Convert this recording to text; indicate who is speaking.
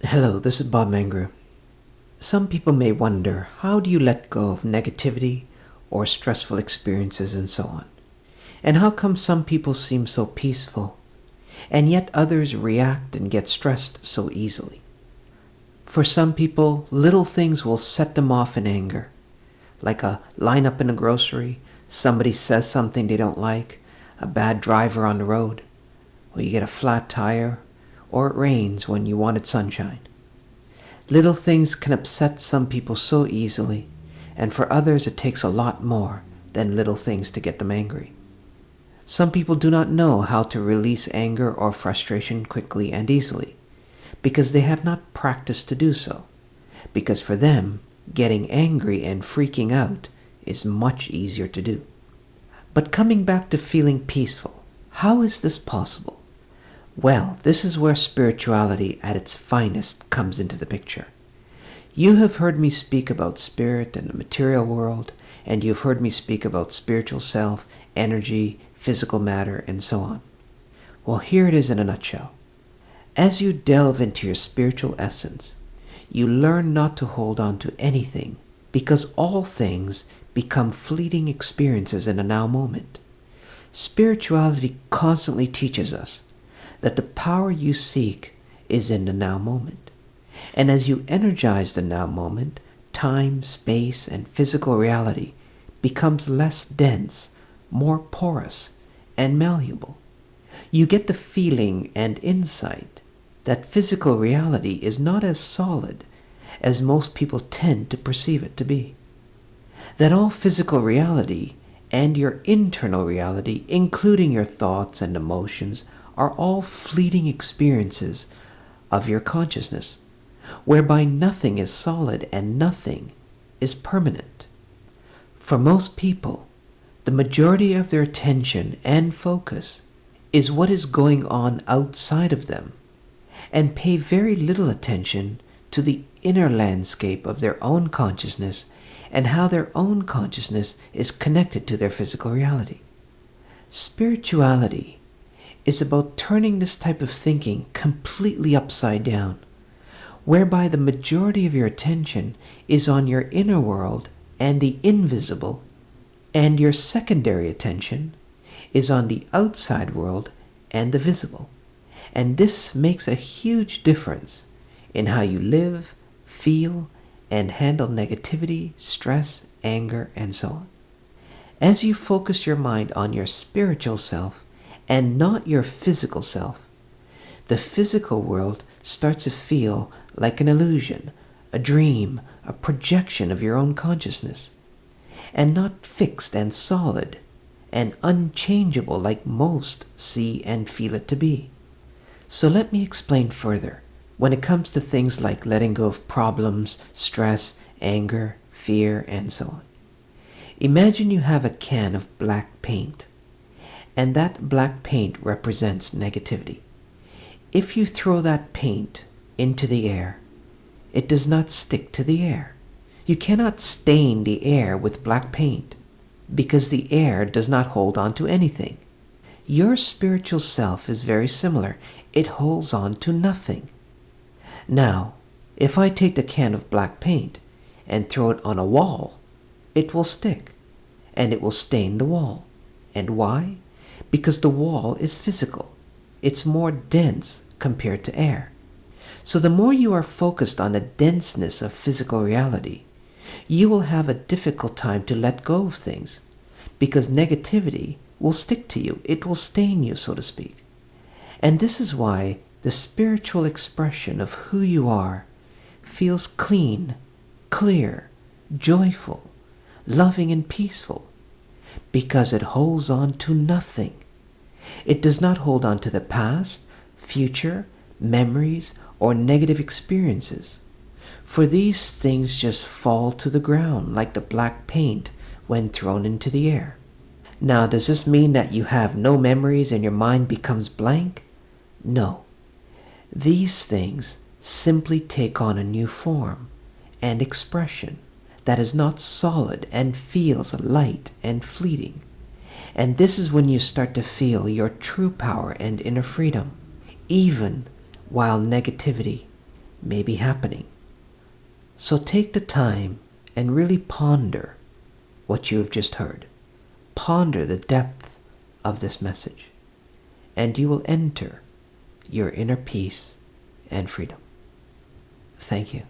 Speaker 1: Hello, this is Bob Mangru. Some people may wonder, how do you let go of negativity or stressful experiences and so on? And how come some people seem so peaceful and yet others react and get stressed so easily? For some people, little things will set them off in anger, like a lineup in a grocery, somebody says something they don't like, a bad driver on the road, or you get a flat tire, or it rains when you wanted sunshine. Little things can upset some people so easily, and for others it takes a lot more than little things to get them angry. Some people do not know how to release anger or frustration quickly and easily, because they have not practiced to do so, because for them, getting angry and freaking out is much easier to do. But coming back to feeling peaceful, how is this possible? Well, this is where spirituality at its finest comes into the picture. You have heard me speak about spirit and the material world, and you've heard me speak about spiritual self, energy, physical matter, and so on. Well, here it is in a nutshell. As you delve into your spiritual essence, you learn not to hold on to anything, because all things become fleeting experiences in a now moment. Spirituality constantly teaches us that the power you seek is in the now moment. And as you energize the now moment, time, space, and physical reality becomes less dense, more porous, and malleable. You get the feeling and insight that physical reality is not as solid as most people tend to perceive it to be. That all physical reality and your internal reality, including your thoughts and emotions, are all fleeting experiences of your consciousness, whereby nothing is solid and nothing is permanent. For most people, the majority of their attention and focus is what is going on outside of them, and pay very little attention to the inner landscape of their own consciousness and how their own consciousness is connected to their physical reality. Spirituality is about turning this type of thinking completely upside down, whereby the majority of your attention is on your inner world and the invisible, and your secondary attention is on the outside world and the visible. And this makes a huge difference in how you live, feel, and handle negativity, stress, anger, and so on. As you focus your mind on your spiritual self, and not your physical self, the physical world starts to feel like an illusion, a dream, a projection of your own consciousness, and not fixed and solid and unchangeable like most see and feel it to be. So let me explain further when it comes to things like letting go of problems, stress, anger, fear, and so on. Imagine you have a can of black paint, and that black paint represents negativity. If you throw that paint into the air, it does not stick to the air. You cannot stain the air with black paint, because the air does not hold on to anything. Your spiritual self is very similar. It holds on to nothing. Now, if I take the can of black paint and throw it on a wall, it will stick, and it will stain the wall. And why? Because the wall is physical. It's more dense compared to air. So the more you are focused on the denseness of physical reality, you will have a difficult time to let go of things, because negativity will stick to you. It will stain you, so to speak. And this is why the spiritual expression of who you are feels clean, clear, joyful, loving, and peaceful, because it holds on to nothing. It does not hold on to the past, future, memories, or negative experiences, for these things just fall to the ground like the black paint when thrown into the air. Now, does this mean that you have no memories and your mind becomes blank? No. These things simply take on a new form and expression that is not solid and feels light and fleeting. And this is when you start to feel your true power and inner freedom, even while negativity, may be happening. So take the time and really ponder what you have just heard. Ponder the depth of this message, and you will enter your inner peace and freedom. Thank you.